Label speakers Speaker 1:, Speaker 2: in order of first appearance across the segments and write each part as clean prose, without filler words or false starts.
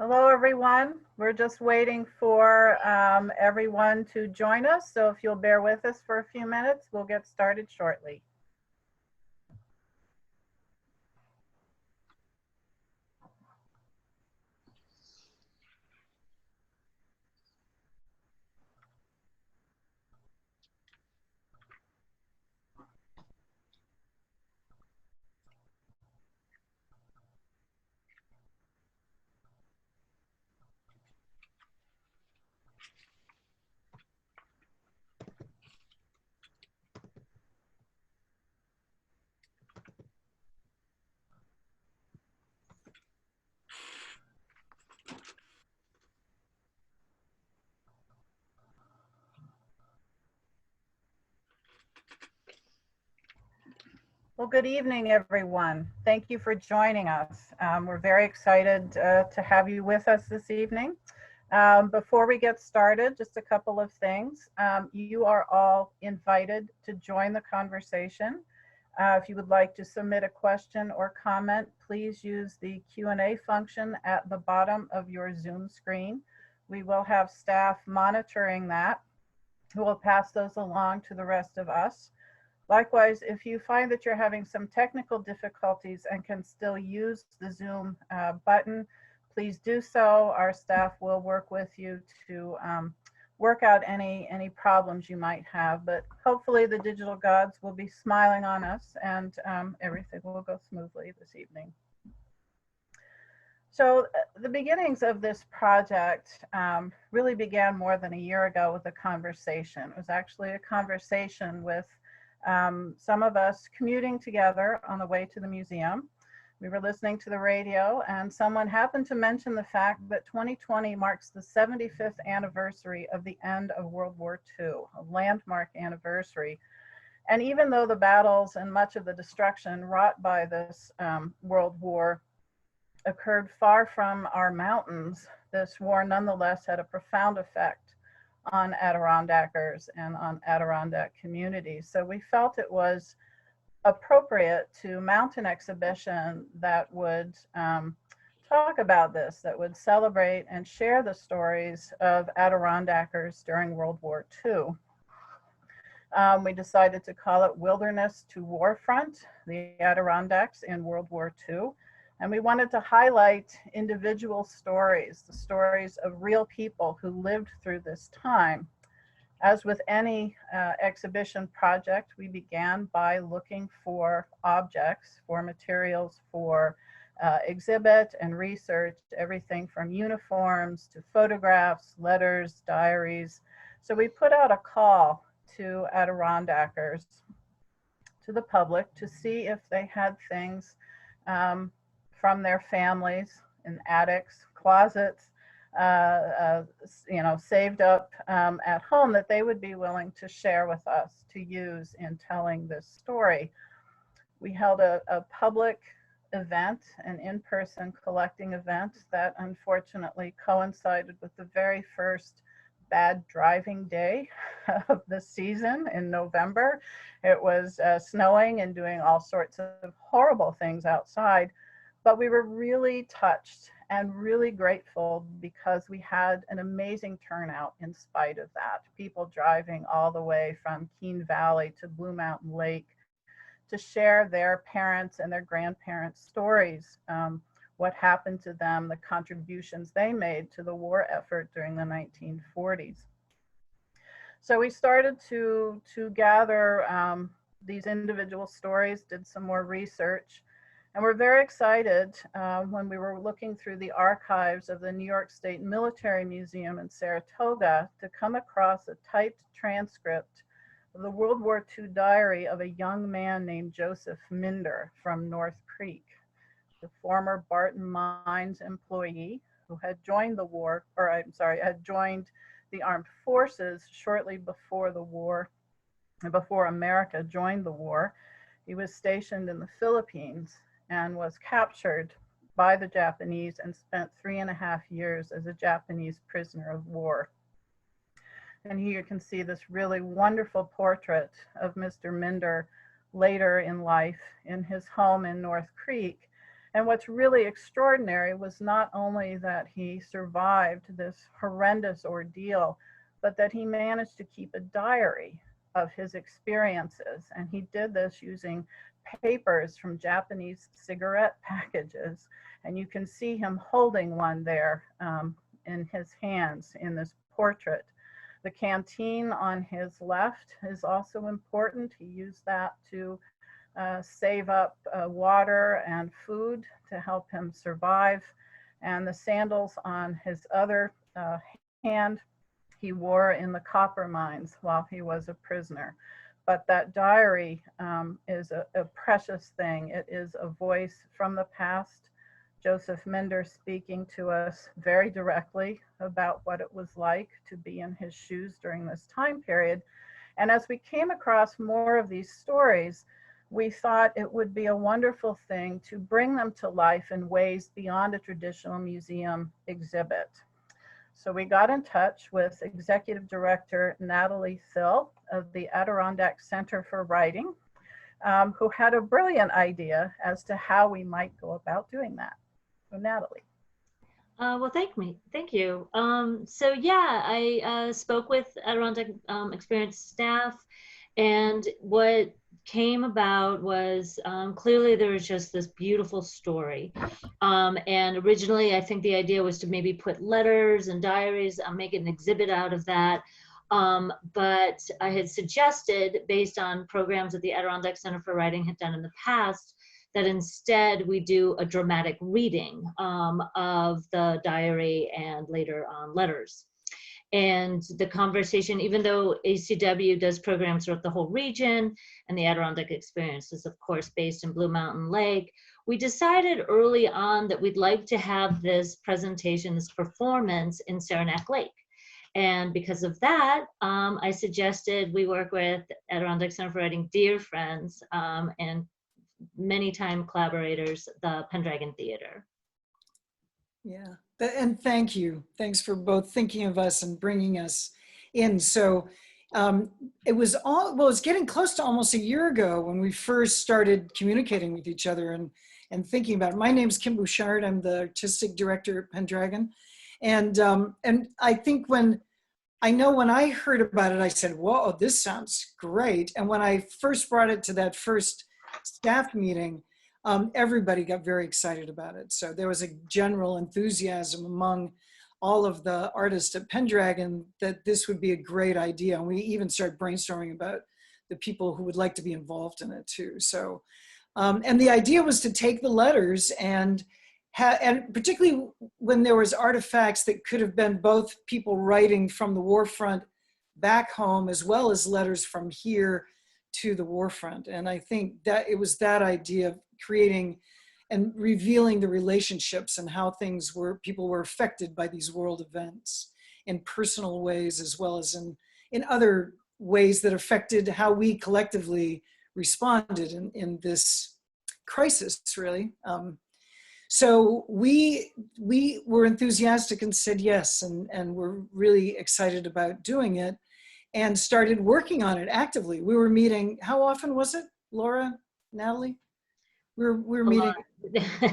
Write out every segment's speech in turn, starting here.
Speaker 1: Hello, everyone. We're just waiting for everyone to join us. So if you'll bear with us for a few minutes, we'll get started shortly. Well, good evening, everyone. Thank you for joining us. We're very excited to have you with us this evening. Before we get started, just a couple of things. You are all invited to join the conversation. If you would like to submit a question or comment, please use the Q&A function at the bottom of your Zoom screen. We will have staff monitoring that, who will pass those along to the rest of us. Likewise, if you find that you're having some technical difficulties and can still use the Zoom button, please do so. Our staff will work with you to work out any problems you might have, but hopefully the digital gods will be smiling on us and everything will go smoothly this evening. So the beginnings of this project really began more than a year ago with a conversation. It was actually a conversation with some of us commuting together on the way to the museum. We were listening to the radio and someone happened to mention the fact that 2020 marks the 75th anniversary of the end of World War II, a landmark anniversary. And even though the battles and much of the destruction wrought by this World War occurred far from our mountains, this war nonetheless had a profound effect on Adirondackers and on Adirondack communities. So we felt it was appropriate to mount an exhibition that would talk about this, that would celebrate and share the stories of Adirondackers during World War II. We decided to call it Wilderness to Warfront, the Adirondacks in World War II. And we wanted to highlight individual stories, the stories of real people who lived through this time. As with any exhibition project, we began by looking for objects, for materials, for exhibit and research, everything from uniforms to photographs, letters, diaries. So we put out a call to Adirondackers, to the public, to see if they had things from their families in attics, closets, saved up at home that they would be willing to share with us to use in telling this story. We held a public event, an in-person collecting event that unfortunately coincided with the very first bad driving day of the season in November. It was snowing and doing all sorts of horrible things outside. But we were really touched and really grateful because we had an amazing turnout in spite of that. People driving all the way from Keene Valley to Blue Mountain Lake to share their parents' and their grandparents' stories, what happened to them, the contributions they made to the war effort during the 1940s. So we started to gather these individual stories, did some more research. And we're very excited when we were looking through the archives of the New York State Military Museum in Saratoga to come across a typed transcript of the World War II diary of a young man named Joseph Minder from North Creek, the former Barton Mines employee who had joined the war, or I'm sorry, had joined the armed forces shortly before the war, before America joined the war. He was stationed in the Philippines and was captured by the Japanese and spent 3.5 years as a Japanese prisoner of war. And here you can see this really wonderful portrait of Mr. Minder later in life in his home in North Creek. And what's really extraordinary was not only that he survived this horrendous ordeal, but that he managed to keep a diary of his experiences. And he did this using papers from Japanese cigarette packages. And you can see him holding one there in his hands in this portrait. The canteen on his left is also important. He used that to save up water and food to help him survive. And the sandals on his other hand he wore in the copper mines while he was a prisoner. But that diary is a precious thing. It is a voice from the past. Joseph Minder speaking to us very directly about what it was like to be in his shoes during this time period. And as we came across more of these stories, we thought it would be a wonderful thing to bring them to life in ways beyond a traditional museum exhibit. So we got in touch with Executive Director Natalie Thill of the Adirondacks Center for Writing, who had a brilliant idea as to how we might go about doing that. So Natalie.
Speaker 2: Well, thank you. So yeah, I spoke with Adirondack Experience staff, and what came about was clearly there was just this beautiful story. And originally, I think the idea was to maybe put letters and diaries, make an exhibit out of that. But I had suggested, based on programs that the Adirondack Center for Writing had done in the past, that instead we do a dramatic reading of the diary and later on letters. And the conversation, even though ACW does programs throughout the whole region, and the Adirondack Experience is of course based in Blue Mountain Lake, we decided early on that we'd like to have this presentation, this performance in Saranac Lake. And because of that, I suggested we work with Adirondack Center for Writing, dear friends, and many time collaborators, the Pendragon Theater.
Speaker 3: Yeah, and thank you. Thanks for both thinking of us and bringing us in. So it was getting close to almost a year ago when we first started communicating with each other and thinking about it. My name's Kim Bouchard. I'm the artistic director at Pendragon. And I think when I heard about it, I said, whoa, this sounds great. And when I first brought it to that first staff meeting, everybody got very excited about it. So there was a general enthusiasm among all of the artists at Pendragon that this would be a great idea. And we even started brainstorming about the people who would like to be involved in it too. So, and the idea was to take the letters and particularly when there was artifacts that could have been both people writing from the war front back home, as well as letters from here to the war front. And I think that it was that idea of creating and revealing the relationships and how people were affected by these world events in personal ways, as well as in other ways that affected how we collectively responded in this crisis, really. So we were enthusiastic and said yes, and we're really excited about doing it, and started working on it actively. We were meeting, how often was it, Laura, Natalie? We were meeting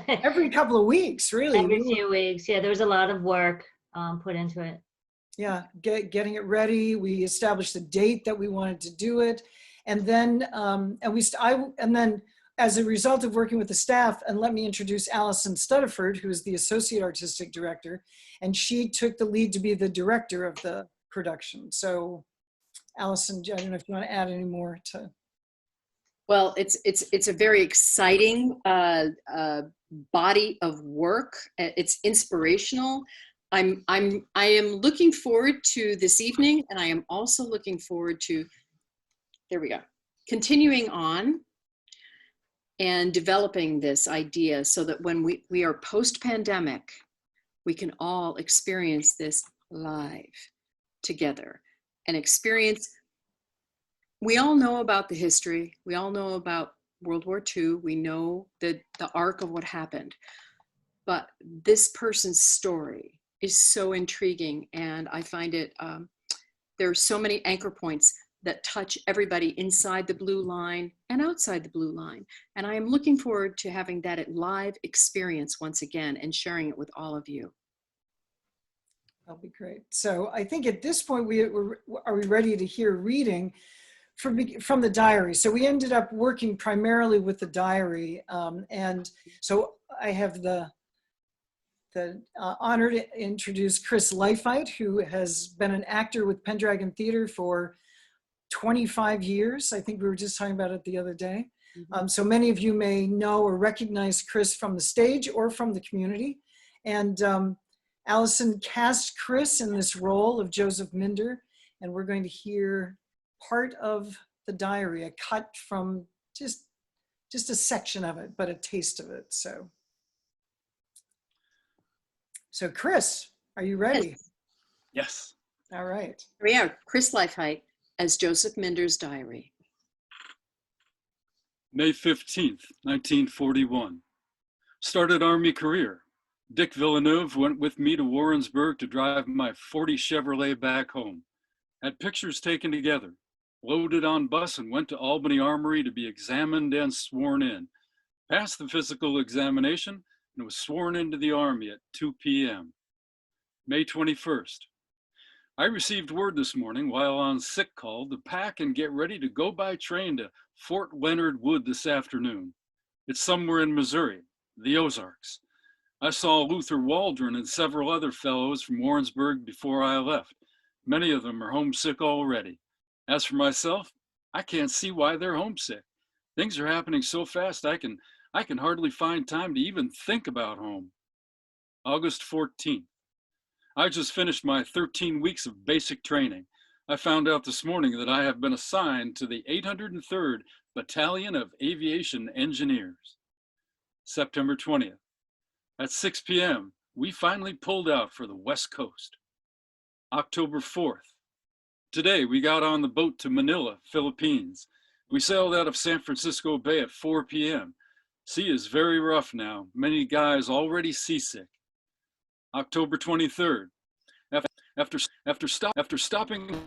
Speaker 3: every couple of weeks, really.
Speaker 2: Every few weeks, yeah, there was a lot of work put into it.
Speaker 3: Yeah, getting it ready. We established a date that we wanted to do it. And then, as a result of working with the staff, and let me introduce Allison Studiford, who is the Associate Artistic Director, and she took the lead to be the director of the production. So Allison, I don't know if you want to add any more to.
Speaker 4: Well, it's a very exciting body of work. It's inspirational. I am looking forward to this evening, and I am also looking forward to, there we go, continuing on and developing this idea so that when we are post-pandemic, we can all experience this live together and experience. We all know about the history. We all know about World War II. We know the arc of what happened. But this person's story is so intriguing, and I find it, there are so many anchor points that touch everybody inside the blue line and outside the blue line. And I am looking forward to having that live experience once again and sharing it with all of you.
Speaker 3: That'll be great. So I think at this point, are we ready to hear reading from the diary? So we ended up working primarily with the diary. And so I have the honor to introduce Chris Leifheit, who has been an actor with Pendragon Theater for 25 years. I think we were just talking about it the other day. So many of you may know or recognize Chris from the stage or from the community. And Allison cast Chris in this role of Joseph Minder, and we're going to hear part of the diary, a cut from just a section of it, but a taste of it. So Chris, are you ready?
Speaker 5: Yes.
Speaker 3: All right.
Speaker 4: Here we are, Chris Leifheit as Joseph Minder's diary.
Speaker 5: May 15th, 1941. Started Army career. Dick Villeneuve went with me to Warrensburg to drive my 40 Chevrolet back home. Had pictures taken together. Loaded on bus and went to Albany Armory to be examined and sworn in. Passed the physical examination and was sworn into the Army at 2 p.m. May 21st. I received word this morning while on sick call to pack and get ready to go by train to Fort Leonard Wood this afternoon. It's somewhere in Missouri, the Ozarks. I saw Luther Waldron and several other fellows from Warrensburg before I left. Many of them are homesick already. As for myself, I can't see why they're homesick. Things are happening so fast I can hardly find time to even think about home. August 14th. I just finished my 13 weeks of basic training. I found out this morning that I have been assigned to the 803rd Battalion of Aviation Engineers. September 20th. At 6 p.m., we finally pulled out for the West Coast. October 4th. Today, we got on the boat to Manila, Philippines. We sailed out of San Francisco Bay at 4 p.m. Sea is very rough now. Many guys already seasick. October 23rd. After stopping,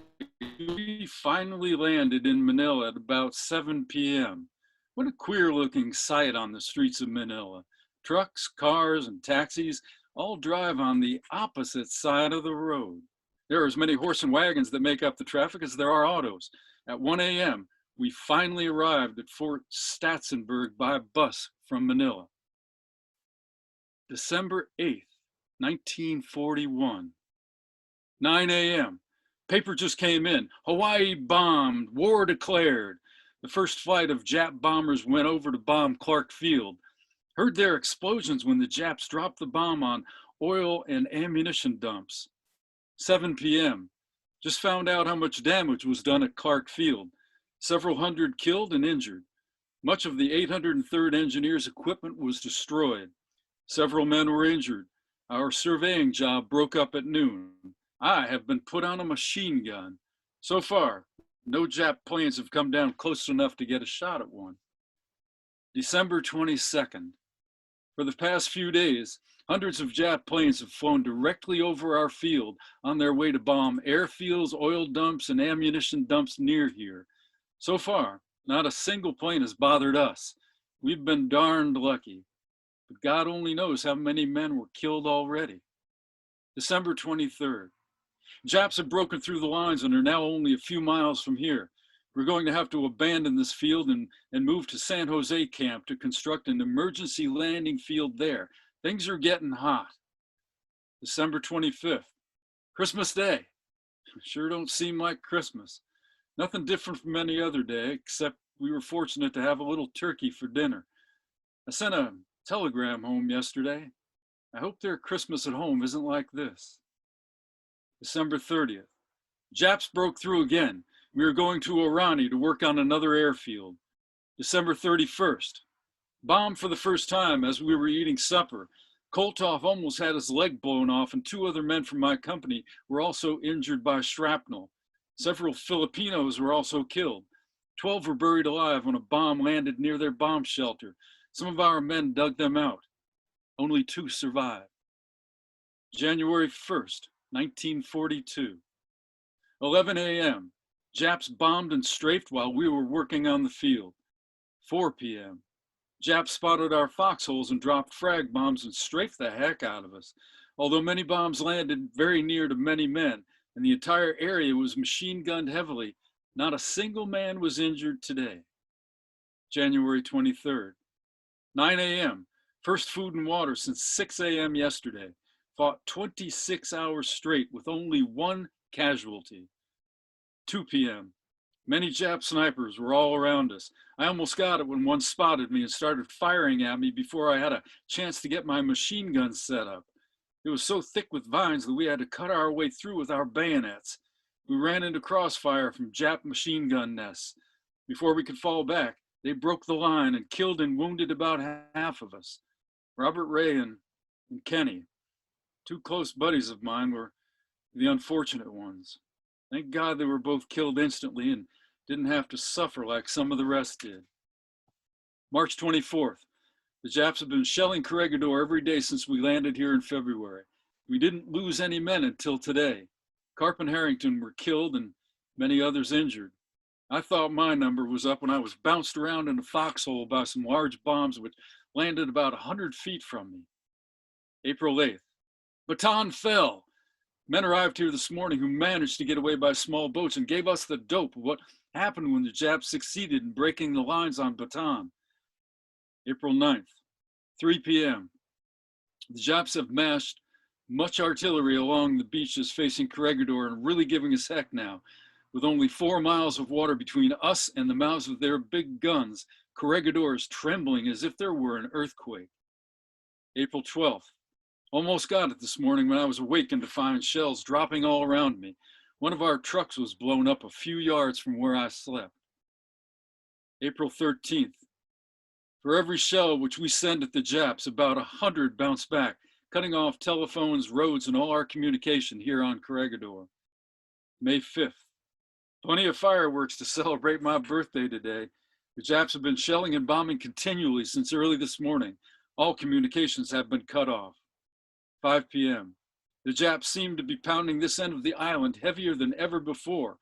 Speaker 5: we finally landed in Manila at about 7 p.m. What a queer looking sight on the streets of Manila. Trucks, cars, and taxis all drive on the opposite side of the road. There are as many horse and wagons that make up the traffic as there are autos. At 1 a.m., we finally arrived at Fort Statzenberg by bus from Manila. December 8th, 1941. 9 a.m. Paper just came in. Hawaii bombed, war declared. The first flight of Jap bombers went over to bomb Clark Field. Heard their explosions when the Japs dropped the bomb on oil and ammunition dumps. 7 p.m. Just found out how much damage was done at Clark Field. Several hundred killed and injured. Much of the 803rd Engineers' equipment was destroyed. Several men were injured. Our surveying job broke up at noon. I have been put on a machine gun. So far, no Jap planes have come down close enough to get a shot at one. December 22nd. For the past few days, hundreds of Jap planes have flown directly over our field on their way to bomb airfields, oil dumps, and ammunition dumps near here. So far, not a single plane has bothered us. We've been darned lucky. But God only knows how many men were killed already. December 23rd. Japs have broken through the lines and are now only a few miles from here. We're going to have to abandon this field and move to San Jose camp to construct an emergency landing field there. Things are getting hot. December 25th, Christmas Day. Sure don't seem like Christmas. Nothing different from any other day, except we were fortunate to have a little turkey for dinner. I sent a telegram home yesterday. I hope their Christmas at home isn't like this. December 30th. Japs broke through again. We are going to Orani to work on another airfield. December 31st. Bombed for the first time as we were eating supper. Koltov almost had his leg blown off, and 2 other men from my company were also injured by shrapnel. Several Filipinos were also killed. 12 were buried alive when a bomb landed near their bomb shelter. Some of our men dug them out. Only 2 survived. January 1st, 1942. 11 a.m. Japs bombed and strafed while we were working on the field. 4 p.m. Japs spotted our foxholes and dropped frag bombs and strafed the heck out of us. Although many bombs landed very near to many men and the entire area was machine gunned heavily, not a single man was injured today. January 23rd, 9 a.m. First food and water since 6 a.m. yesterday. Fought 26 hours straight with only one casualty. 2 p.m. Many Jap snipers were all around us. I almost got it when one spotted me and started firing at me before I had a chance to get my machine gun set up. It was so thick with vines that we had to cut our way through with our bayonets. We ran into crossfire from Jap machine gun nests. Before we could fall back, they broke the line and killed and wounded about half of us. Robert Ray and Kenny, two close buddies of mine, were the unfortunate ones. Thank God they were both killed instantly and didn't have to suffer like some of the rest did. March 24th. The Japs have been shelling Corregidor every day since we landed here in February. We didn't lose any men until today. Carp and Harrington were killed and many others injured. I thought my number was up when I was bounced around in a foxhole by some large bombs which landed about 100 feet from me. April 8th. Bataan fell. Men arrived here this morning who managed to get away by small boats and gave us the dope of what happened when the Japs succeeded in breaking the lines on Bataan. April 9th, 3 p.m. The Japs have mashed much artillery along the beaches facing Corregidor and really giving us heck now. With only 4 miles of water between us and the mouths of their big guns, Corregidor is trembling as if there were an earthquake. April 12th. Almost got it this morning when I was awakened to find shells dropping all around me. One of our trucks was blown up a few yards from where I slept. April 13th. For every shell which we send at the Japs, about 100 bounce back, cutting off telephones, roads, and all our communication here on Corregidor. May 5th. Plenty of fireworks to celebrate my birthday today. The Japs have been shelling and bombing continually since early this morning. All communications have been cut off. 5 p.m. The Japs seem to be pounding this end of the island heavier than ever before.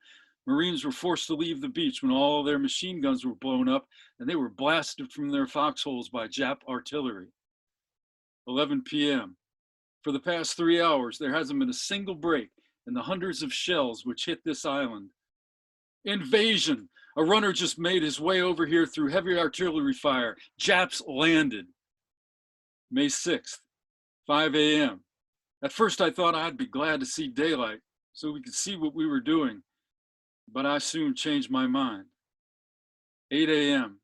Speaker 5: Marines were forced to leave the beach when all their machine guns were blown up and they were blasted from their foxholes by Jap artillery. 11 p.m. For the past 3 hours, there hasn't been a single break in the hundreds of shells which hit this island. Invasion! A runner just made his way over here through heavy artillery fire. Japs landed. May 6th, 5 a.m. At first I thought I'd be glad to see daylight so we could see what we were doing, but I soon changed my mind. 8 a.m.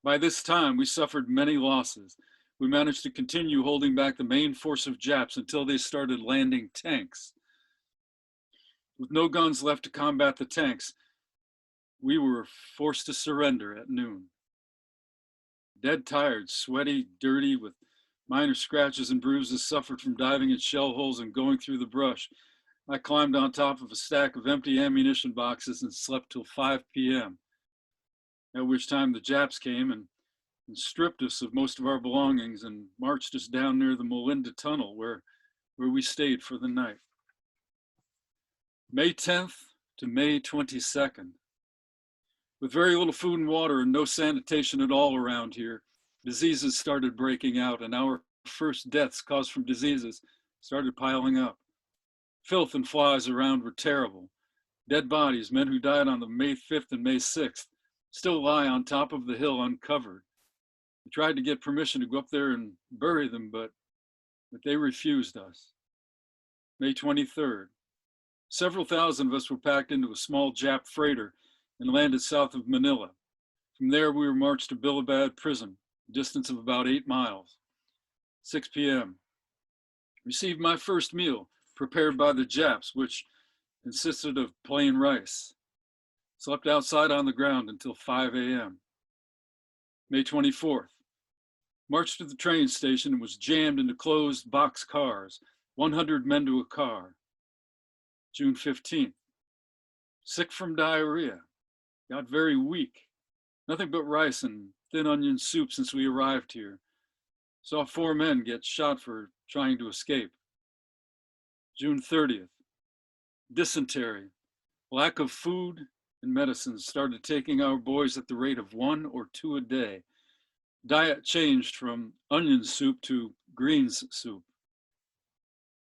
Speaker 5: By this time, we suffered many losses. We managed to continue holding back the main force of Japs until they started landing tanks. With no guns left to combat the tanks, we were forced to surrender at noon. Dead tired, sweaty, dirty, with minor scratches and bruises suffered from diving in shell holes and going through the brush, I climbed on top of a stack of empty ammunition boxes and slept till 5 p.m., at which time the Japs came and stripped us of most of our belongings and marched us down near the Molinda Tunnel where we stayed for the night. May 10th to May 22nd. With very little food and water and no sanitation at all around here, diseases started breaking out and our first deaths caused from diseases started piling up. Filth and flies around were terrible. Dead bodies, men who died on the May 5th and May 6th, still lie on top of the hill uncovered. We tried to get permission to go up there and bury them, but they refused us. May 23rd. Several thousand of us were packed into a small Jap freighter and landed south of Manila. From there, we were marched to Bilibad prison, a distance of about 8 miles. 6 p.m. Received my first meal, prepared by the Japs, which consisted of plain rice. Slept outside on the ground until 5 a.m. May 24th. Marched to the train station and was jammed into closed box cars, 100 men to a car. June 15th. Sick from diarrhea. Got very weak. Nothing but rice and thin onion soup since we arrived here. Saw 4 men get shot for trying to escape. June 30th. Dysentery. Lack of food and medicines started taking our boys at the rate of 1 or 2 a day. Diet changed from onion soup to greens soup.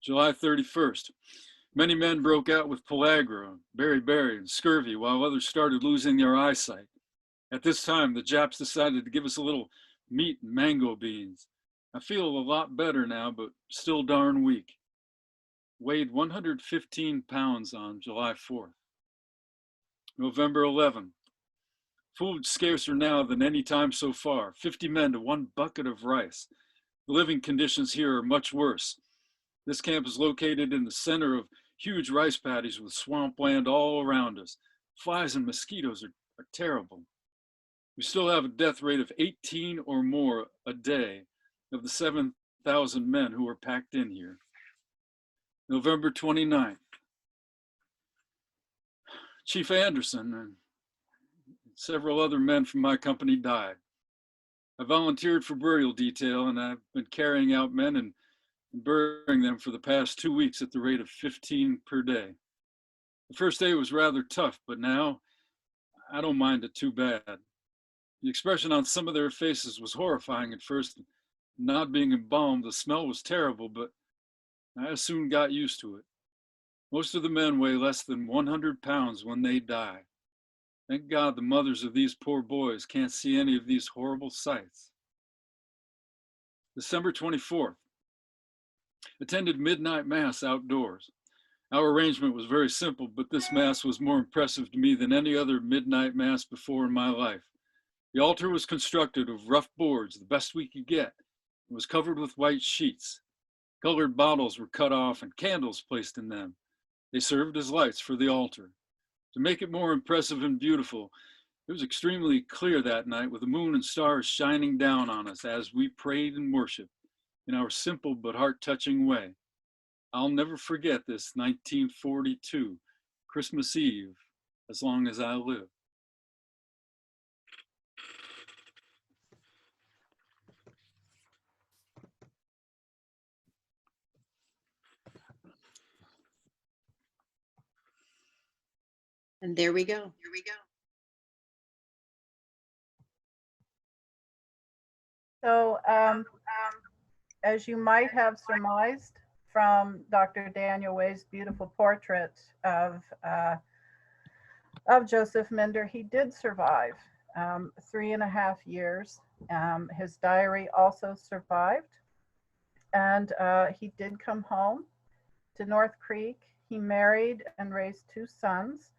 Speaker 5: July 31st, many men broke out with pellagra, beriberi, and scurvy, while others started losing their eyesight. At this time, the Japs decided to give us a little meat and mango beans. I feel a lot better now, but still darn weak. Weighed 115 pounds on July 4th. November 11th. Food scarcer now than any time so far. 50 men to 1 bucket of rice. The living conditions here are much worse. This camp is located in the center of huge rice paddies with swampland all around us. Flies and mosquitoes are terrible. We still have a death rate of 18 or more a day of the 7,000 men who are packed in here. November 29th. Chief Anderson and several other men from my company died. I volunteered for burial detail, and I've been carrying out men and burying them for the past 2 weeks at the rate of 15 per day. The first day was rather tough, but now I don't mind it too bad. The expression on some of their faces was horrifying at first. Not being embalmed, the smell was terrible, but I soon got used to it. Most of the men weigh less than 100 pounds when they die. Thank God the mothers of these poor boys can't see any of these horrible sights. December 24th. Attended midnight mass outdoors. Our arrangement was very simple, but this mass was more impressive to me than any other midnight mass before in my life. The altar was constructed of rough boards, the best we could get. It was covered with white sheets. Colored bottles were cut off and candles placed in them. They served as lights for the altar. To make it more impressive and beautiful, it was extremely clear that night with the moon and stars shining down on us as we prayed and worshiped in our simple but heart-touching way. I'll never forget this 1942 Christmas Eve as long as I live.
Speaker 4: And there we go.
Speaker 1: So as you might have surmised from Dr. Daniel Way's beautiful portrait of Joseph Minder, he did survive 3.5 years. His diary also survived, and he did come home to North Creek. He married and raised 2 sons.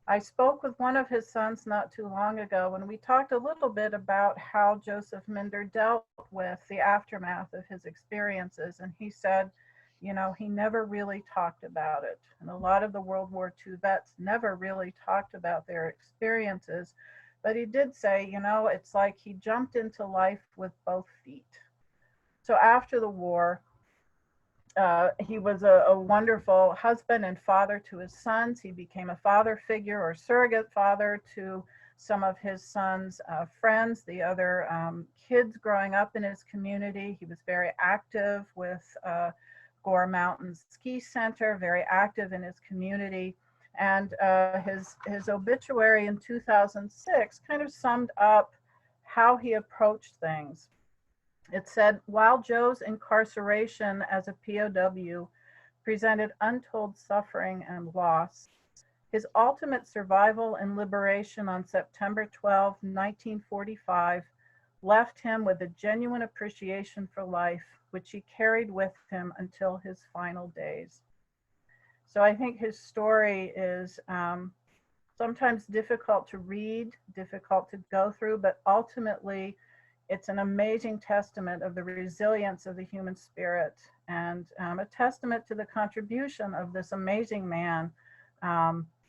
Speaker 1: I spoke with one of his sons not too long ago, and we talked a little bit about how Joseph Minder dealt with the aftermath of his experiences. And he said, you know, he never really talked about it. And a lot of the World War II vets never really talked about their experiences. But he did say, you know, it's like he jumped into life with both feet. So after the war, he was a wonderful husband and father to his sons. He became a father figure or surrogate father to some of his sons' friends, the other kids growing up in his community. He was very active with Gore Mountains Ski Center, very active in his community. And his obituary in 2006 kind of summed up how he approached things. It said, while Joe's incarceration as a POW presented untold suffering and loss, his ultimate survival and liberation on September 12, 1945, left him with a genuine appreciation for life, which he carried with him until his final days. So I think his story is sometimes difficult to read, difficult to go through, but ultimately, it's an amazing testament of the resilience of the human spirit, and a testament to the contribution of this amazing man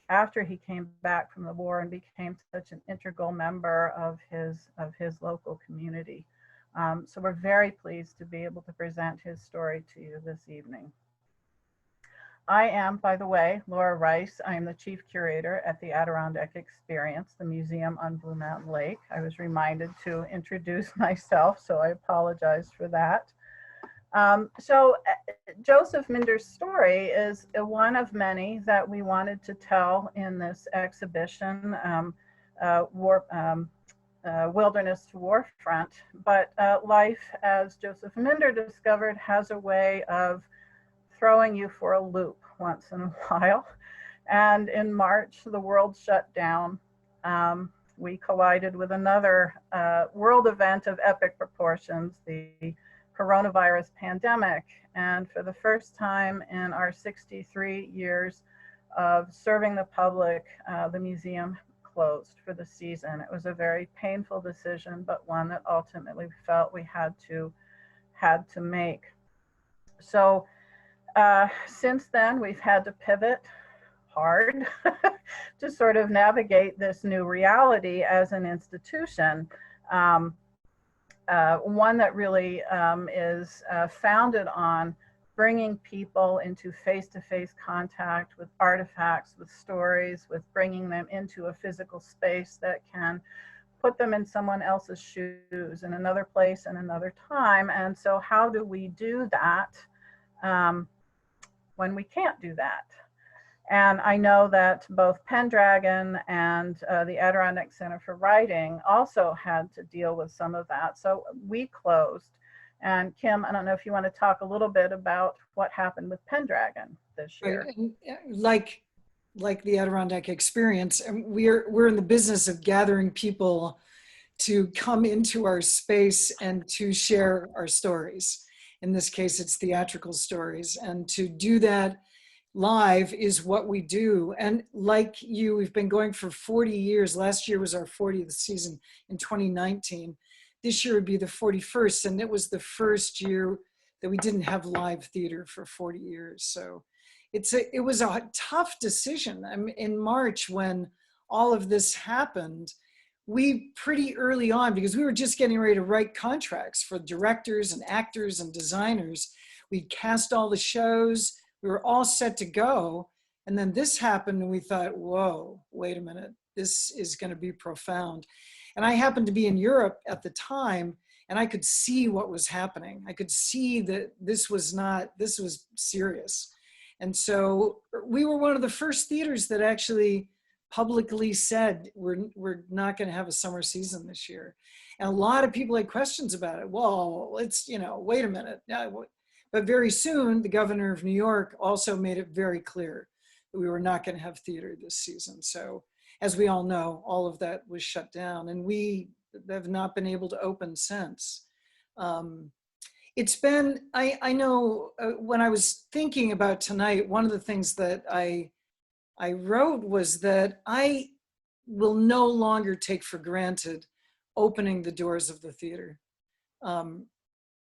Speaker 1: after he came back from the war and became such an integral member of his local community. So we're very pleased to be able to present his story to you this evening. I am, by the way, Laura Rice. I am the chief curator at the Adirondack Experience, the museum on Blue Mountain Lake. I was reminded to introduce myself, so I apologize for that. Joseph Minder's story is one of many that we wanted to tell in this exhibition, Wilderness to Warfront. But life, as Joseph Minder discovered, has a way of throwing you for a loop once in a while. And in March, the world shut down. We collided with another world event of epic proportions, the coronavirus pandemic. And for the first time in our 63 years of serving the public, the museum closed for the season. It was a very painful decision, but one that ultimately we felt we had to make. So since then, we've had to pivot hard to sort of navigate this new reality as an institution. One that really is founded on bringing people into face-to-face contact with artifacts, with stories, with bringing them into a physical space that can put them in someone else's shoes in another place and another time. And so how do we do that when we can't do that? And I know that both Pendragon and the Adirondacks Center for Writing also had to deal with some of that. So we closed. And Kim, I don't know if you want to talk a little bit about what happened with Pendragon this year.
Speaker 3: Like the Adirondack experience, and we're in the business of gathering people to come into our space and to share our stories. In this case, it's theatrical stories, and to do that live is what we do. And like you, we've been going for 40 years. Last year was our 40th season in 2019. This year would be the 41st, and it was the first year that we didn't have live theater for 40 years. So it was a tough decision. In March, when all of this happened, we pretty early on, because we were just getting ready to write contracts for directors and actors and designers, we cast all the shows, we were all set to go. And then this happened and we thought, whoa, wait a minute, this is going to be profound. And I happened to be in Europe at the time, and I could see what was happening. I could see that this was serious. And so we were one of the first theaters that actually publicly said, we're not going to have a summer season this year. And a lot of people had questions about it. Well, it's, wait a minute. But very soon, the governor of New York also made it very clear that we were not going to have theater this season. So as we all know, all of that was shut down, and we have not been able to open since. It's been, I know when I was thinking about tonight, one of the things that I wrote was that I will no longer take for granted opening the doors of the theater.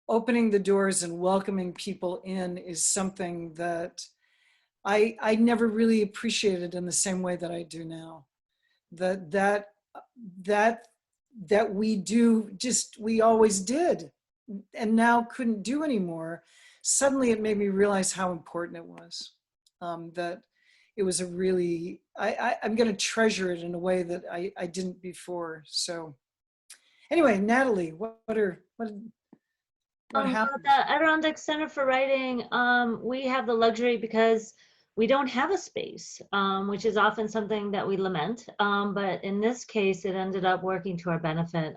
Speaker 3: Opening the doors and welcoming people in is something that I never really appreciated in the same way that I do now. That we always did and now couldn't do anymore. Suddenly it made me realize how important it was. That it was a really, I'm going to treasure it in a way that I didn't before. So anyway, Natalie, what happened?
Speaker 2: At the Adirondack Center for Writing, we have the luxury because we don't have a space, which is often something that we lament. But in this case, it ended up working to our benefit.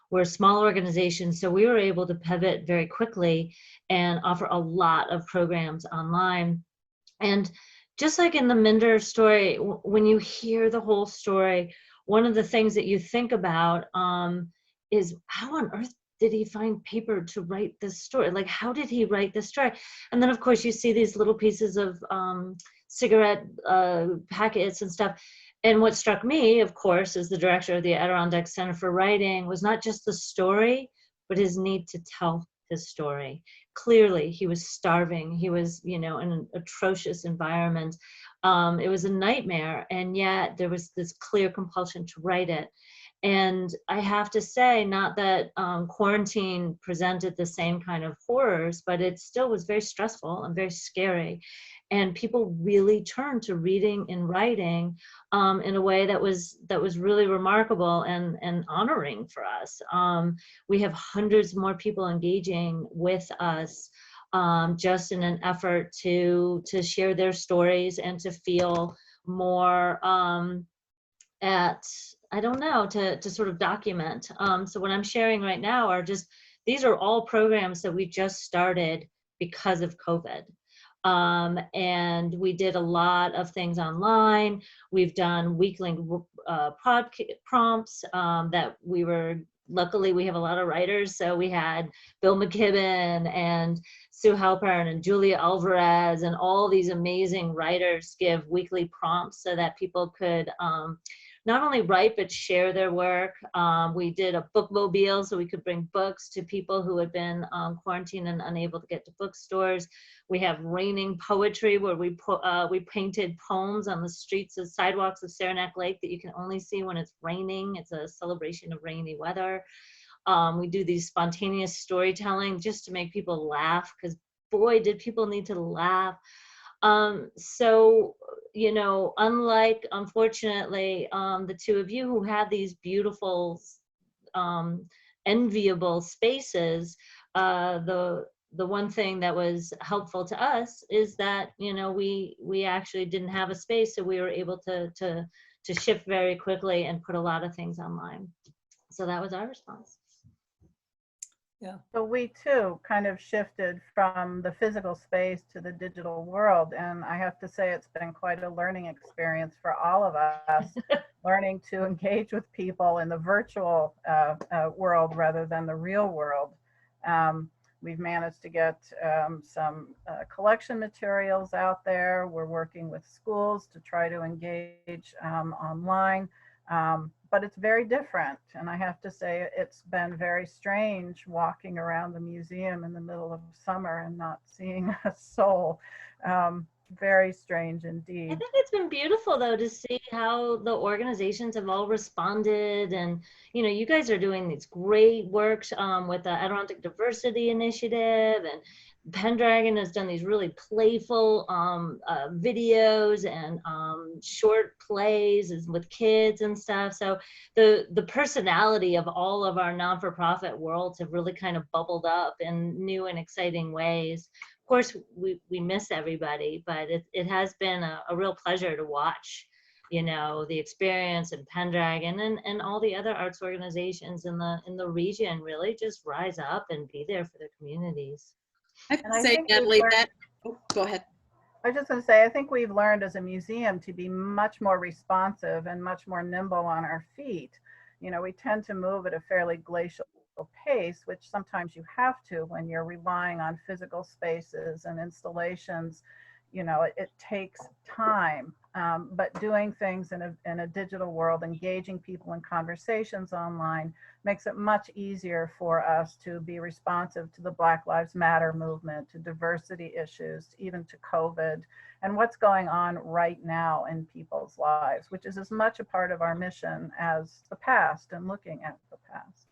Speaker 2: We're a small organization, so we were able to pivot very quickly and offer a lot of programs online. And just like in the Minder story, when you hear the whole story, one of the things that you think about is how on earth did he find paper to write this story? Like, how did he write this story? And then, of course, you see these little pieces of cigarette packets and stuff. And what struck me, of course, as the director of the Adirondack Center for Writing, was not just the story, but his need to tell his story. Clearly, he was starving. He was, in an atrocious environment. It was a nightmare, and yet there was this clear compulsion to write it. And I have to say, not that quarantine presented the same kind of horrors, but it still was very stressful and very scary. and people really turned to reading and writing in a way that was really remarkable and honoring for us. We have hundreds more people engaging with us just in an effort to share their stories and to feel more I don't know, to sort of document. So what I'm sharing right now are just, these are all programs that we just started because of COVID. And we did a lot of things online. We've done weekly prod prompts that we were, luckily we have a lot of writers. So we had Bill McKibben and Sue Halpern and Julia Alvarez and all these amazing writers give weekly prompts so that people could not only write, but share their work. We did a bookmobile so we could bring books to people who had been quarantined and unable to get to bookstores. We have raining poetry where we painted poems on the streets and sidewalks of Saranac Lake that you can only see when it's raining. It's a celebration of rainy weather. We do these spontaneous storytelling just to make people laugh, because boy, did people need to laugh. So, you know, unlike, unfortunately, the two of you who have these beautiful, enviable spaces, the one thing that was helpful to us is that, you know, we actually didn't have a space, so we were able to shift very quickly and put a lot of things online. So that was our response.
Speaker 3: Yeah.
Speaker 1: So we too kind of shifted from the physical space to the digital world. And I have to say, it's been quite a learning experience for all of us, learning to engage with people in the virtual world rather than the real world. We've managed to get some collection materials out there. We're working with schools to try to engage online. But it's very different. And I have to say, it's been very strange walking around the museum in the middle of summer and not seeing a soul. Very strange indeed.
Speaker 2: I think it's been beautiful though to see how the organizations have all responded, and you know, you guys are doing these great works with the Adirondack Diversity Initiative, and Pendragon has done these really playful videos and short plays with kids and stuff. So the personality of all of our non-for-profit worlds have really kind of bubbled up in new and exciting ways. Of course, we miss everybody, but it has been a real pleasure to watch, you know, the experience in Pendragon and all the other arts organizations in the region really just rise up and be there for their communities.
Speaker 4: I have to say, Natalie, go ahead.
Speaker 1: I was just going to say, I think we've learned as a museum to be much more responsive and much more nimble on our feet. You know, we tend to move at a fairly glacial pace, which sometimes you have to when you're relying on physical spaces and installations. You know, it takes time, but doing things in a digital world, engaging people in conversations online, makes it much easier for us to be responsive to the Black Lives Matter movement, to diversity issues, even to COVID, and what's going on right now in people's lives, which is as much a part of our mission as the past and looking at the past.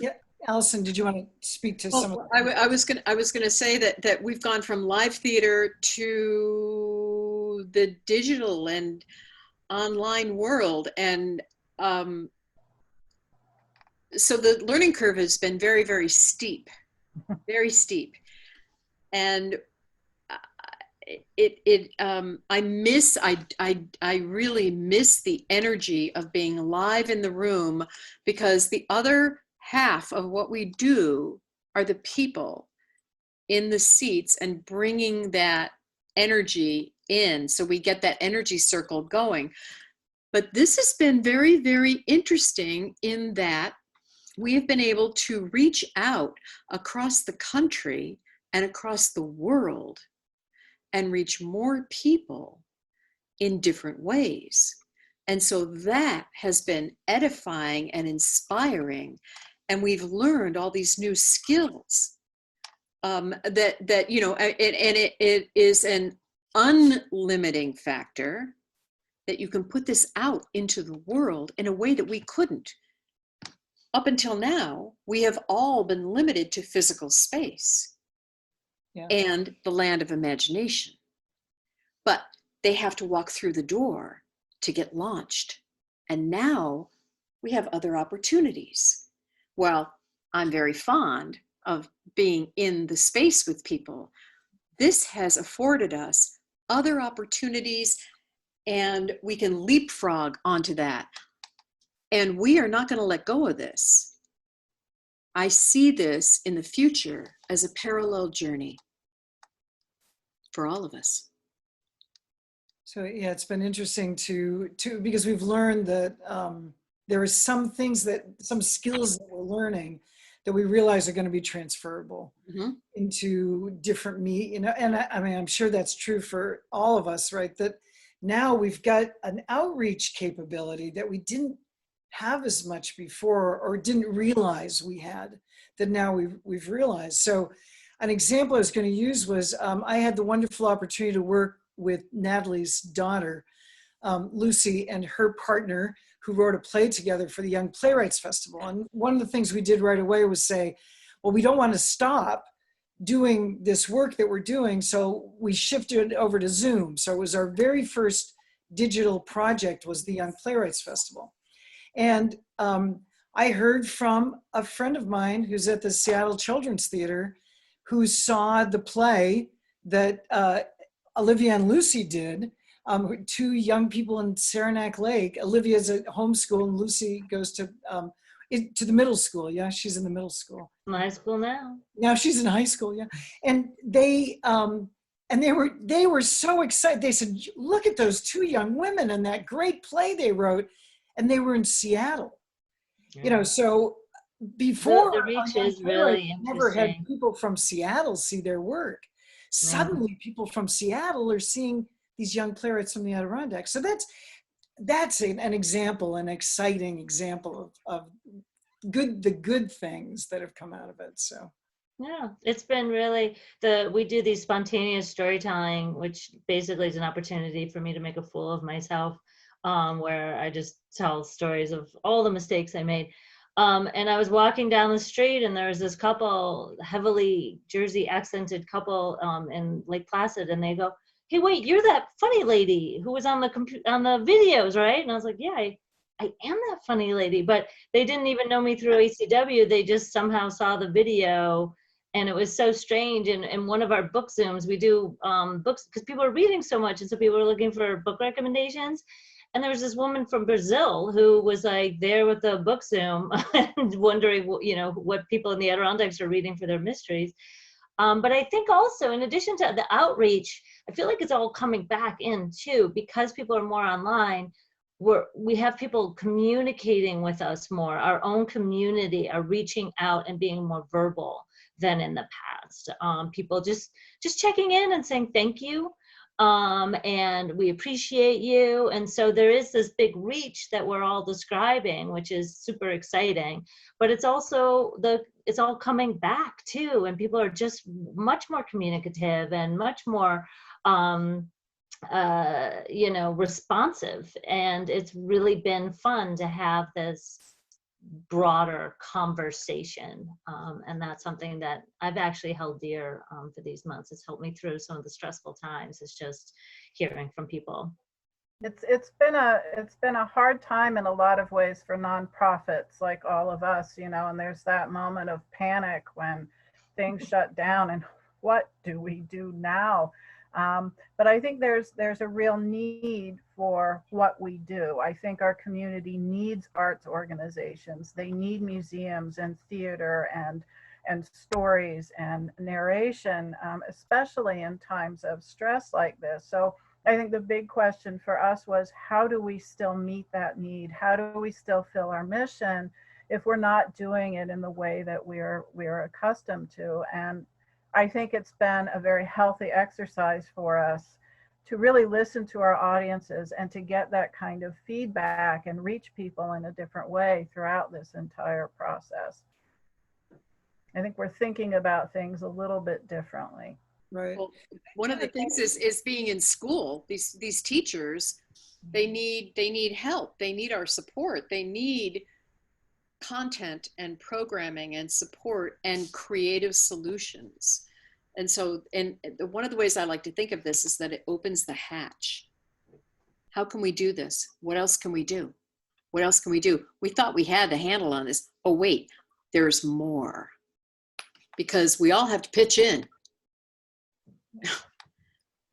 Speaker 3: Yeah, Allison, did you want to speak to some of
Speaker 4: I was gonna say that we've gone from live theater to the digital and online world, and so the learning curve has been very, very steep, very steep, and I really miss the energy of being live in the room, because the other half of what we do are the people in the seats and bringing that energy in, so we get that energy circle going. But this has been very, very interesting in that we have been able to reach out across the country and across the world and reach more people in different ways. And so that has been edifying and inspiring. And we've learned all these new skills that you know, and it is an unlimiting factor that you can put this out into the world in a way that we couldn't. Up until now, we have all been limited to physical space.
Speaker 3: Yeah.
Speaker 4: and the land of imagination. But they have to walk through the door to get launched. And now we have other opportunities. Well, I'm very fond of being in the space with people. This has afforded us other opportunities, and we can leapfrog onto that. And we are not going to let go of this. I see this in the future as a parallel journey for all of us.
Speaker 3: So yeah, it's been interesting to because we've learned that there are some things some skills that we're learning that we realize are going to be transferable into different and I mean, I'm sure that's true for all of us, right? That now we've got an outreach capability that we didn't have as much before, or didn't realize we had, that now we've realized. So an example I was going to use was I had the wonderful opportunity to work with Natalie's daughter, Lucy, and her partner, who wrote a play together for the Young Playwrights Festival. And one of the things we did right away was say, well, we don't want to stop doing this work that we're doing, so we shifted over to Zoom. So it was our very first digital project, was the Young Playwrights Festival. And I heard from a friend of mine who's at the Seattle Children's Theater, who saw the play that Olivia and Lucy did, two young people in Saranac Lake. Olivia's at homeschool and Lucy goes to the middle school. Yeah, she's in the middle school.
Speaker 2: In high school now.
Speaker 3: Now she's in high school, yeah. And they were so excited. They said, look at those two young women and that great play they wrote. And they were in Seattle.
Speaker 2: Yeah.
Speaker 3: You know, so before
Speaker 2: the reach is really
Speaker 3: never had
Speaker 2: interesting.
Speaker 3: people from Seattle see their work. Suddenly people from Seattle are seeing these young playwrights from the Adirondacks. So that's an example, an exciting example of the good things that have come out of it. So
Speaker 2: yeah, it's been really we do these spontaneous storytelling, which basically is an opportunity for me to make a fool of myself, where I just tell stories of all the mistakes I made. And I was walking down the street, and there was this couple, heavily Jersey accented couple, in Lake Placid, and they go, "Hey, wait, you're that funny lady who was on the videos, right?" And I was like, "Yeah, I am that funny lady," but they didn't even know me through ACW. They just somehow saw the video, and it was so strange. And in one of our book Zooms, we do books because people are reading so much, and so people are looking for book recommendations. And there was this woman from Brazil who was like there with the book Zoom and wondering, what people in the Adirondacks are reading for their mysteries. But I think also, in addition to the outreach, I feel like it's all coming back in too, because people are more online. We have people communicating with us more. Our own community are reaching out and being more verbal than in the past. People just checking in and saying thank you. And we appreciate you. And so there is this big reach that we're all describing, which is super exciting, but it's also it's all coming back too. And people are just much more communicative and much more, responsive. And it's really been fun to have this broader conversation, and that's something that I've actually held dear for these months. It's helped me through some of the stressful times. It's just hearing from people.
Speaker 1: It's been a hard time in a lot of ways for nonprofits like all of us, and there's that moment of panic when things shut down and what do we do now? But I think there's a real need for what we do. I think our community needs arts organizations. They need museums and theater and stories and narration, especially in times of stress like this. So I think the big question for us was, how do we still meet that need? How do we still fill our mission if we're not doing it in the way that we're accustomed to? And I think it's been a very healthy exercise for us to really listen to our audiences and to get that kind of feedback and reach people in a different way throughout this entire process. I think we're thinking about things a little bit differently.
Speaker 3: right.
Speaker 4: Well, one of the things is being in school. These teachers, they need help. They need our support. They need content and programming and support and creative solutions. And so, and one of the ways I like to think of this is that it opens the hatch. How can we do this? What else can we do? What else can we do? We thought we had a handle on this. Oh, wait, there's more. Because we all have to pitch in.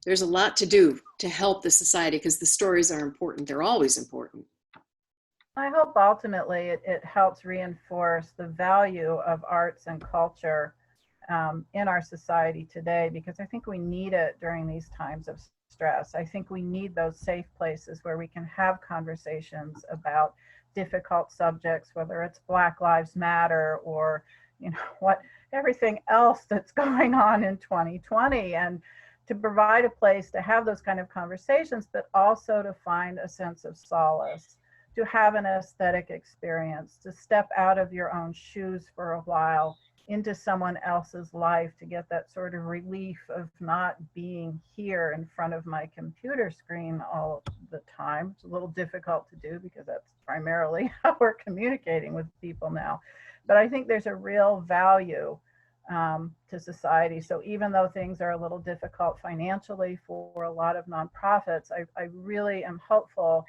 Speaker 4: There's a lot to do to help the society because the stories are important. They're always important.
Speaker 1: I hope ultimately it helps reinforce the value of arts and culture in our society today, because I think we need it during these times of stress. I think we need those safe places where we can have conversations about difficult subjects, whether it's Black Lives Matter or, you know, what everything else that's going on in 2020, and to provide a place to have those kind of conversations, but also to find a sense of solace, to have an aesthetic experience, to step out of your own shoes for a while into someone else's life, to get that sort of relief of not being here in front of my computer screen all the time. It's a little difficult to do because that's primarily how we're communicating with people now. But I think there's a real value to society. So even though things are a little difficult financially for a lot of nonprofits, I really am hopeful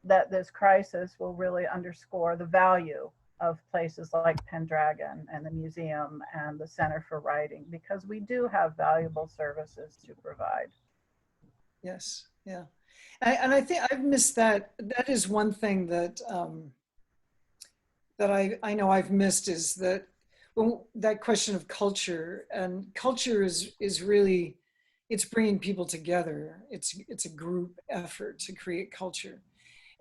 Speaker 1: that this crisis will really underscore the value of places like Pendragon and the museum and the Center for Writing, because we do have valuable services to provide.
Speaker 3: Yes, yeah. And I think I've missed that. That is one thing that that I know I've missed, is that, well, that question of culture. And culture is really, it's bringing people together. It's a group effort to create culture.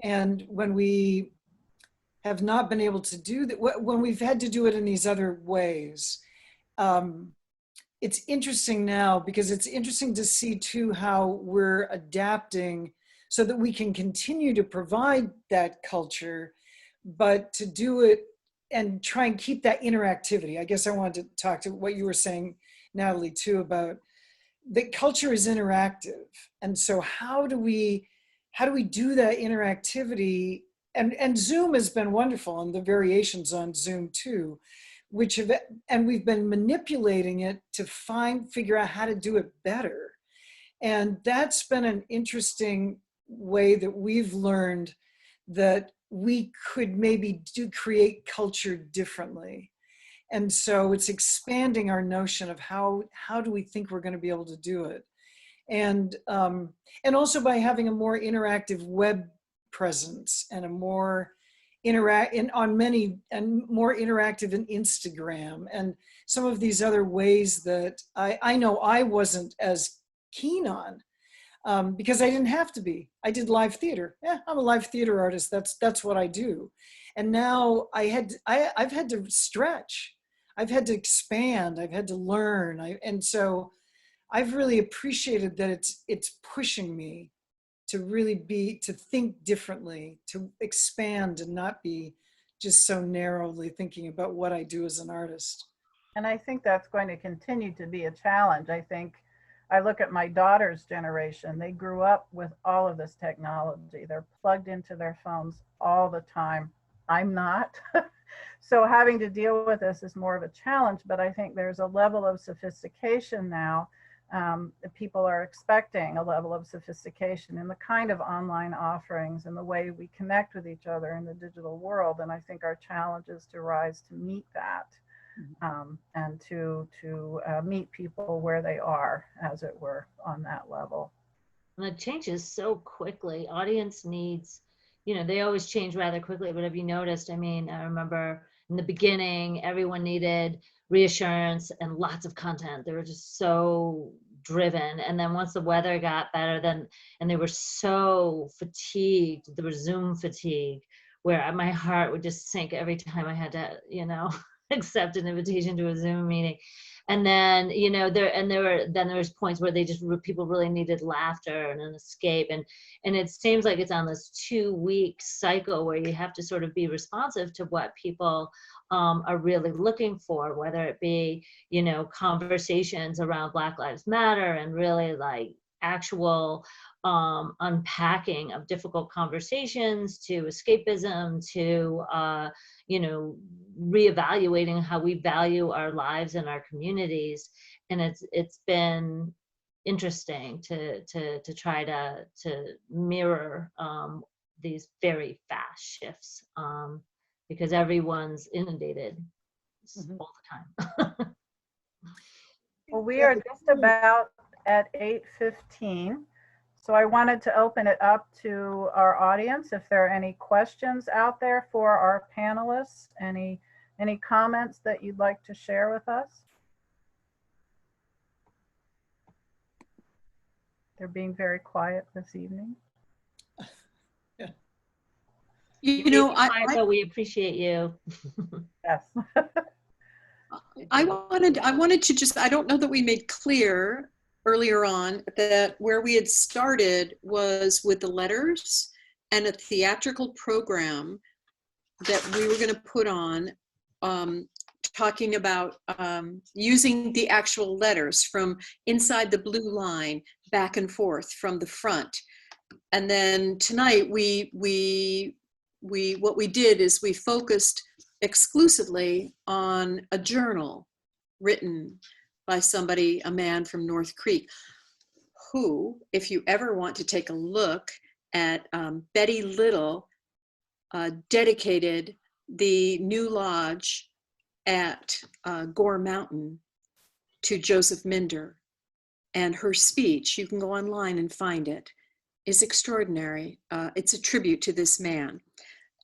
Speaker 3: And when we have not been able to do that, when we've had to do it in these other ways, it's interesting now, because it's interesting to see too how we're adapting so that we can continue to provide that culture, but to do it and try and keep that interactivity. I guess I wanted to talk to what you were saying, Natalie, too, about that culture is interactive. And so how do we do that interactivity? And Zoom has been wonderful, and the variations on Zoom too, and we've been manipulating it to figure out how to do it better. And that's been an interesting way that we've learned that we could maybe create culture differently. And so it's expanding our notion of how do we think we're going to be able to do it. And also by having a more interactive web presence and a more more interactive in Instagram and some of these other ways that I know I wasn't as keen on, because I didn't have to be. I did live theater. Yeah, I'm a live theater artist. That's what I do. And now I've had to stretch. I've had to expand. I've had to learn. And so I've really appreciated that it's pushing me to really to think differently, to expand and not be just so narrowly thinking about what I do as an artist.
Speaker 1: And I think that's going to continue to be a challenge. I think I look at my daughter's generation. They grew up with all of this technology. They're plugged into their phones all the time. I'm not. So having to deal with this is more of a challenge, but I think there's a level of sophistication now. People are expecting a level of sophistication in the kind of online offerings and the way we connect with each other in the digital world. And I think our challenge is to rise to meet that, and to meet people where they are, as it were, on that level.
Speaker 2: And it changes so quickly. Audience needs, they always change rather quickly, but have you noticed? I mean, I remember in the beginning, everyone needed reassurance and lots of content. They were just so driven. And then once the weather got better, and they were so fatigued, there was Zoom fatigue, where my heart would just sink every time I had to, accept an invitation to a Zoom meeting. And then, there was points where people really needed laughter and an escape. And it seems like it's on this 2-week cycle where you have to sort of be responsive to what people are really looking for, whether it be, conversations around Black Lives Matter and really like actual unpacking of difficult conversations, to escapism, to reevaluating how we value our lives and our communities. and it's been interesting to try to mirror these very fast shifts, because everyone's inundated all the time.
Speaker 1: Well, we are just about at 8:15. So I wanted to open it up to our audience. If there are any questions out there for our panelists, any comments that you'd like to share with us? They're being very quiet this evening.
Speaker 4: You know,
Speaker 2: but we appreciate you.
Speaker 1: Yes.
Speaker 4: I wanted to just, I don't know that we made clear earlier on that where we had started was with the letters and a theatrical program that we were going to put on, talking about using the actual letters from inside the blue line back and forth from the front. And then tonight what we did is we focused exclusively on a journal written by somebody, a man from North Creek, who, if you ever want to take a look at Betty Little, dedicated the new lodge at Gore Mountain to Joseph Minder. And her speech, you can go online and find it, is extraordinary. It's a tribute to this man.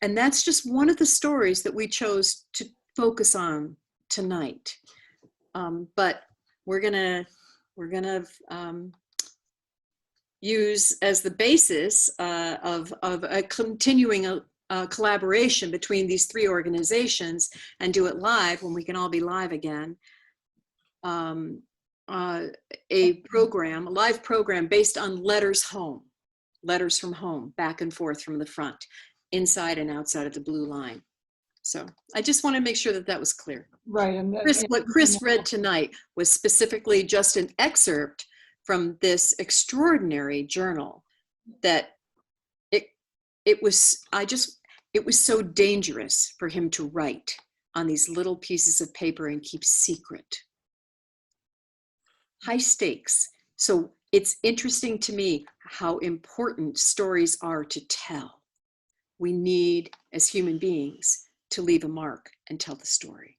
Speaker 4: And that's just one of the stories that we chose to focus on tonight. But we're gonna use as the basis of a continuing collaboration between these three organizations and do it live when we can all be live again. A live program based on letters home, letters from home, back and forth from the front, inside and outside of the blue line. So I just want to make sure that that was clear.
Speaker 3: Right. And
Speaker 4: what Chris read tonight was specifically just an excerpt from this extraordinary journal that it was so dangerous for him to write on these little pieces of paper and keep secret. High stakes. So it's interesting to me how important stories are to tell. We need, as human beings, to leave a mark and tell the story.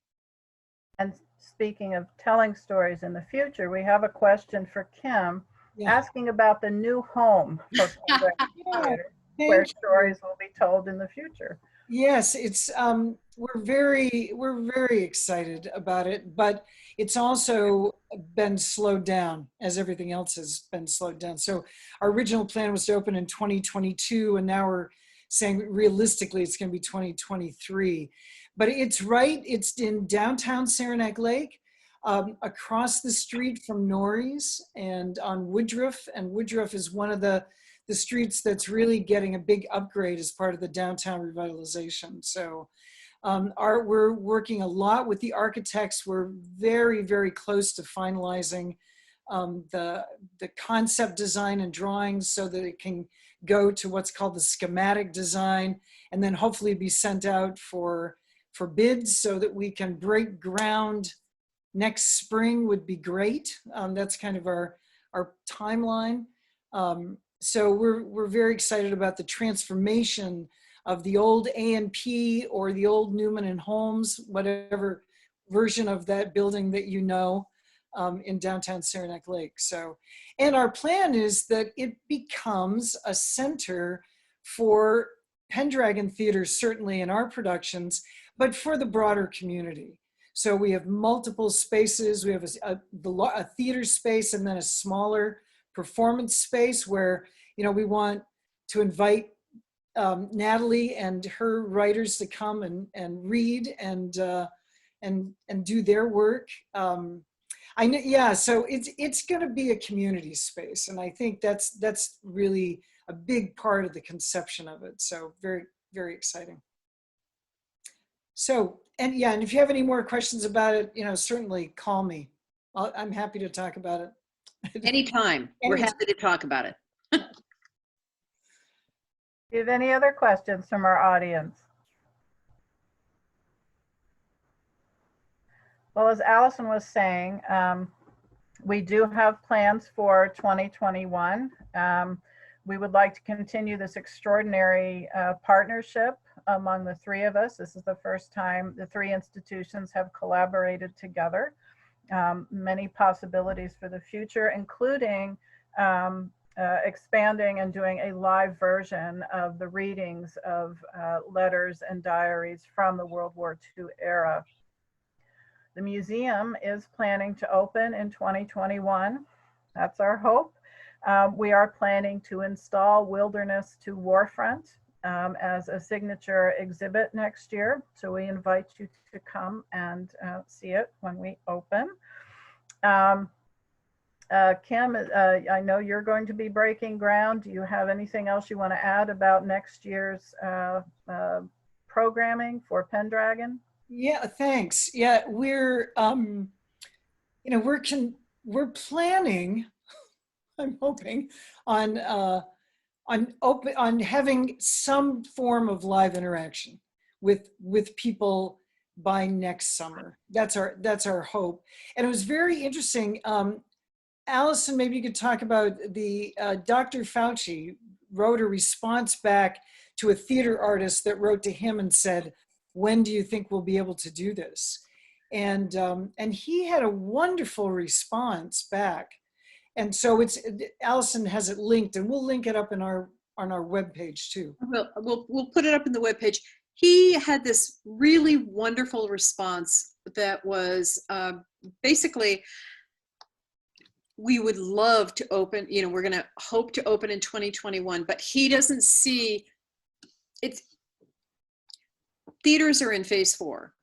Speaker 1: And speaking of telling stories in the future, we have a question for Kim, asking about the new home for Theater, where stories will be told in the future.
Speaker 3: Yes, it's we're very excited about it, but it's also been slowed down as everything else has been slowed down. So our original plan was to open in 2022, and now we're saying realistically it's going to be 2023. But it's in downtown Saranac Lake, across the street from Norrie's and on Woodruff. And Woodruff is one of the streets that's really getting a big upgrade as part of the downtown revitalization. So we're working a lot with the architects. We're very, very close to finalizing the concept design and drawings so that it can go to what's called the schematic design, and then hopefully be sent out for bids so that we can break ground next spring would be great. That's kind of our timeline. So we're very excited about the transformation of the old A&P or the old Newman and Holmes, whatever version of that building that you know, in downtown Saranac Lake. So, and our plan is that it becomes a center for Pendragon Theater, certainly in our productions, but for the broader community. So we have multiple spaces. We have a theater space and then a smaller performance space where, you know, we want to invite Natalie and her writers to come and read and do their work. I know, yeah. So it's going to be a community space, and I think that's really a big part of the conception of it. So very, very exciting. So, and yeah, and if you have any more questions about it, you know, certainly call me. I'm happy to talk about it.
Speaker 4: Anytime. We're happy to talk about it.
Speaker 1: Do you have any other questions from our audience? Well, as Allison was saying, We do have plans for 2021. We would like to continue this extraordinary partnership among the three of us. This is the first time the three institutions have collaborated together. Many possibilities for the future, including expanding and doing a live version of the readings of letters and diaries from the World War II era. The museum is planning to open in 2021. That's our hope. We are planning to install Wilderness to Warfront as a signature exhibit next year. So we invite you to come and see it when we open. Kim, I know you're going to be breaking ground. Do you have anything else you want to add about next year's programming for Pendragon?
Speaker 3: Yeah, thanks. Yeah, we're we're planning, I'm hoping, on having some form of live interaction with people by next summer. That's our hope. And it was very interesting. Allison, maybe you could talk about the Dr. Fauci wrote a response back to a theater artist that wrote to him and said, when do you think we'll be able to do this? And he had a wonderful response back. And so Allison has it linked, and we'll link it up on our webpage too.
Speaker 4: We'll put it up in the webpage. He had this really wonderful response that was basically, we would love to open, we're going to hope to open in 2021, but he doesn't see it. Theaters are in phase 4,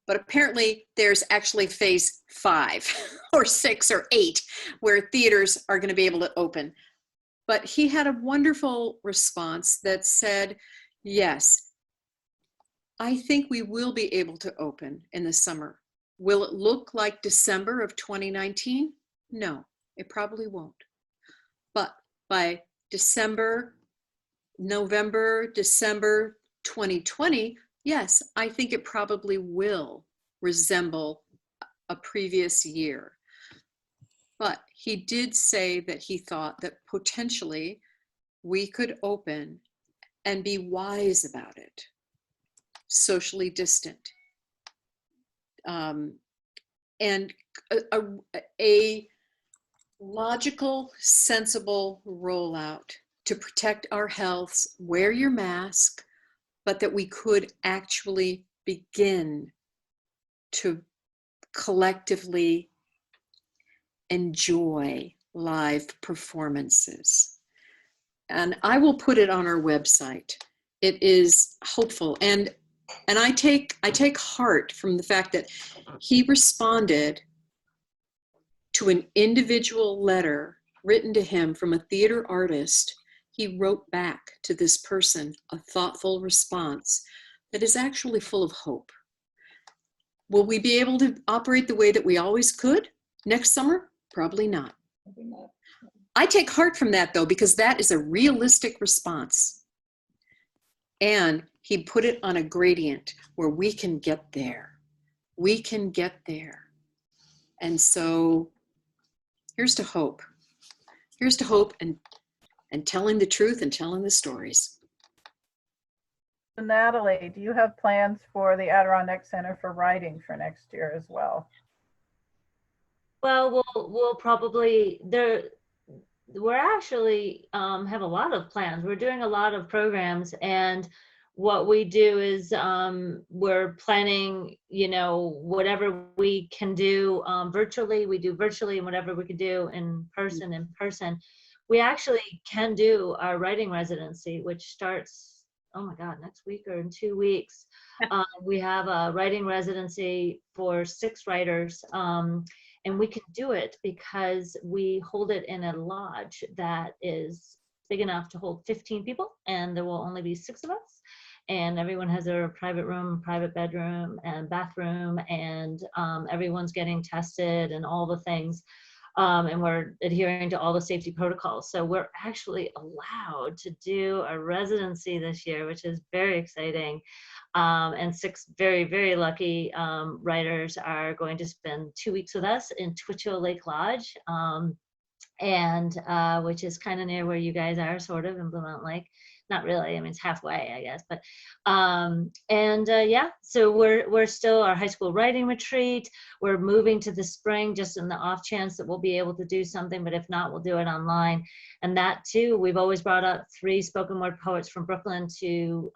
Speaker 4: but apparently there's actually phase 5 or 6 or 8 where theaters are going to be able to open. But he had a wonderful response that said, yes, I think we will be able to open in the summer. Will it look like December of 2019? No, it probably won't. But by November, December 2020, yes, I think it probably will resemble a previous year. But he did say that he thought that potentially we could open and be wise about it, socially distant, and a logical, sensible rollout to protect our health, wear your mask, but that we could actually begin to collectively enjoy live performances. And I will put it on our website. It is hopeful. And I take heart from the fact that he responded to an individual letter written to him from a theater artist. He wrote back to this person a thoughtful response that is actually full of hope. Will we be able to operate the way that we always could next summer? Probably not. I take heart from that, though, because that is a realistic response. And he put it on a gradient where we can get there. We can get there. And so here's to hope. Here's to hope and telling the truth and telling the stories.
Speaker 1: Natalie, do you have plans for the Adirondacks Center for Writing for next year as well?
Speaker 2: Well, we'll probably we're actually have a lot of plans. We're doing a lot of programs, and what we do is we're planning, whatever we can do virtually, we do virtually, and whatever we can do in person. We actually can do our writing residency, which starts, oh my God, next week or in 2 weeks. We have a writing residency for 6 writers. And we can do it because we hold it in a lodge that is big enough to hold 15 people, and there will only be 6 of us. And everyone has their private room, private bedroom, and bathroom, and everyone's getting tested and all the things. and we're adhering to all the safety protocols. So we're actually allowed to do a residency this year, which is very exciting. And 6 very, very lucky writers are going to spend 2 weeks with us in Twitcho Lake Lodge, and which is kind of near where you guys are, sort of, in Blue Mountain Lake. Not really, I mean, it's halfway, I guess. But yeah, so we're still our high school writing retreat. We're moving to the spring, just in the off chance that we'll be able to do something, but if not, we'll do it online. And that too, we've always brought up 3 spoken word poets from Brooklyn to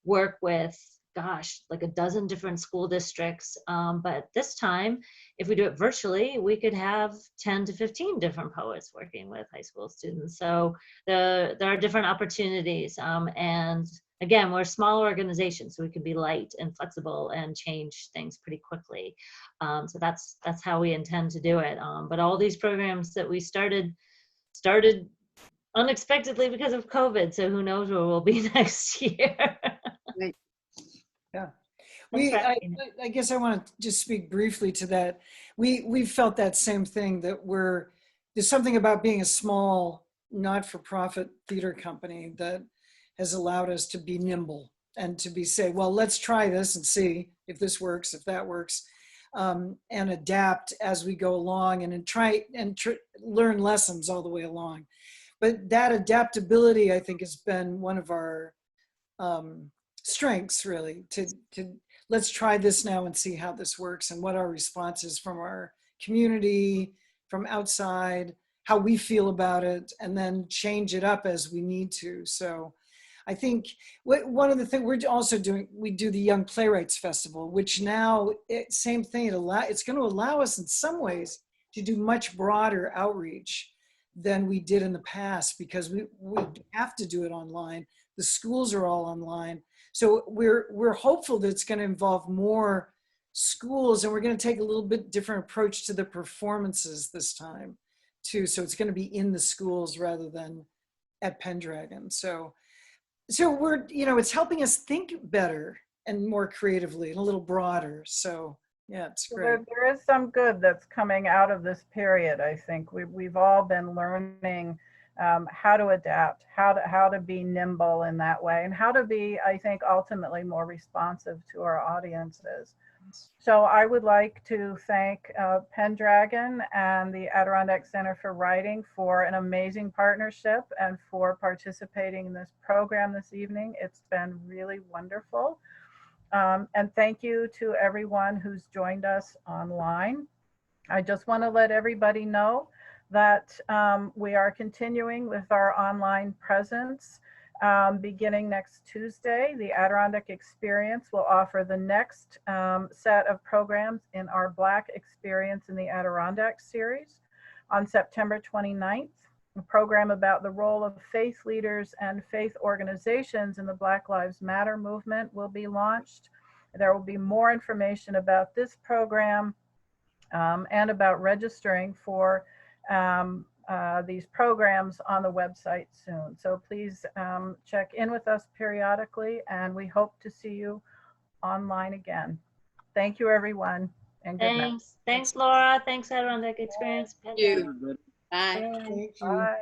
Speaker 2: work with, gosh, like a dozen different school districts. But this time, if we do it virtually, we could have 10 to 15 different poets working with high school students. So there are different opportunities. And again, we're a small organization, so we can be light and flexible and change things pretty quickly. So that's how we intend to do it. But all these programs that we started unexpectedly because of COVID. So who knows where we'll be next year.
Speaker 4: Right.
Speaker 3: Yeah.
Speaker 2: Thanks for asking.
Speaker 3: I guess I want to just speak briefly to that. We felt that same thing, that there's something about being a small not-for-profit theater company that has allowed us to be nimble and to say, well, let's try this and see if this works, if that works, and adapt as we go along and try and learn lessons all the way along. But that adaptability, I think, has been one of our strengths, really, to let's try this now and see how this works and what our response is from our community, from outside, how we feel about it, and then change it up as we need to. So I think one of the things we're also doing, we do the Young Playwrights Festival, which now, same thing, it's going to allow us in some ways to do much broader outreach than we did in the past, because we have to do it online. The schools are all online. So we're hopeful that it's going to involve more schools, and we're going to take a little bit different approach to the performances this time too. So it's going to be in the schools rather than at Pendragon. So we're, it's helping us think better and more creatively and a little broader. So yeah, it's great.
Speaker 1: There is some good that's coming out of this period. I think we've all been learning how to adapt, how to be nimble in that way, and how to be, I think, ultimately more responsive to our audiences. So I would like to thank Pendragon and the Adirondack Center for Writing for an amazing partnership and for participating in this program this evening. It's been really wonderful. And thank you to everyone who's joined us online. I just want to let everybody know that we are continuing with our online presence. Beginning next Tuesday, the Adirondack Experience will offer the next set of programs in our Black Experience in the Adirondacks series. On September 29th, a program about the role of faith leaders and faith organizations in the Black Lives Matter movement will be launched. There will be more information about this program and about registering for these programs on the website soon. So please check in with us periodically, and we hope to see you online again. Thank you, everyone, and good night.
Speaker 2: Thanks Laura. Thanks Adirondack Experience.
Speaker 4: Thank you. Bye.
Speaker 3: Thank you.
Speaker 1: Bye.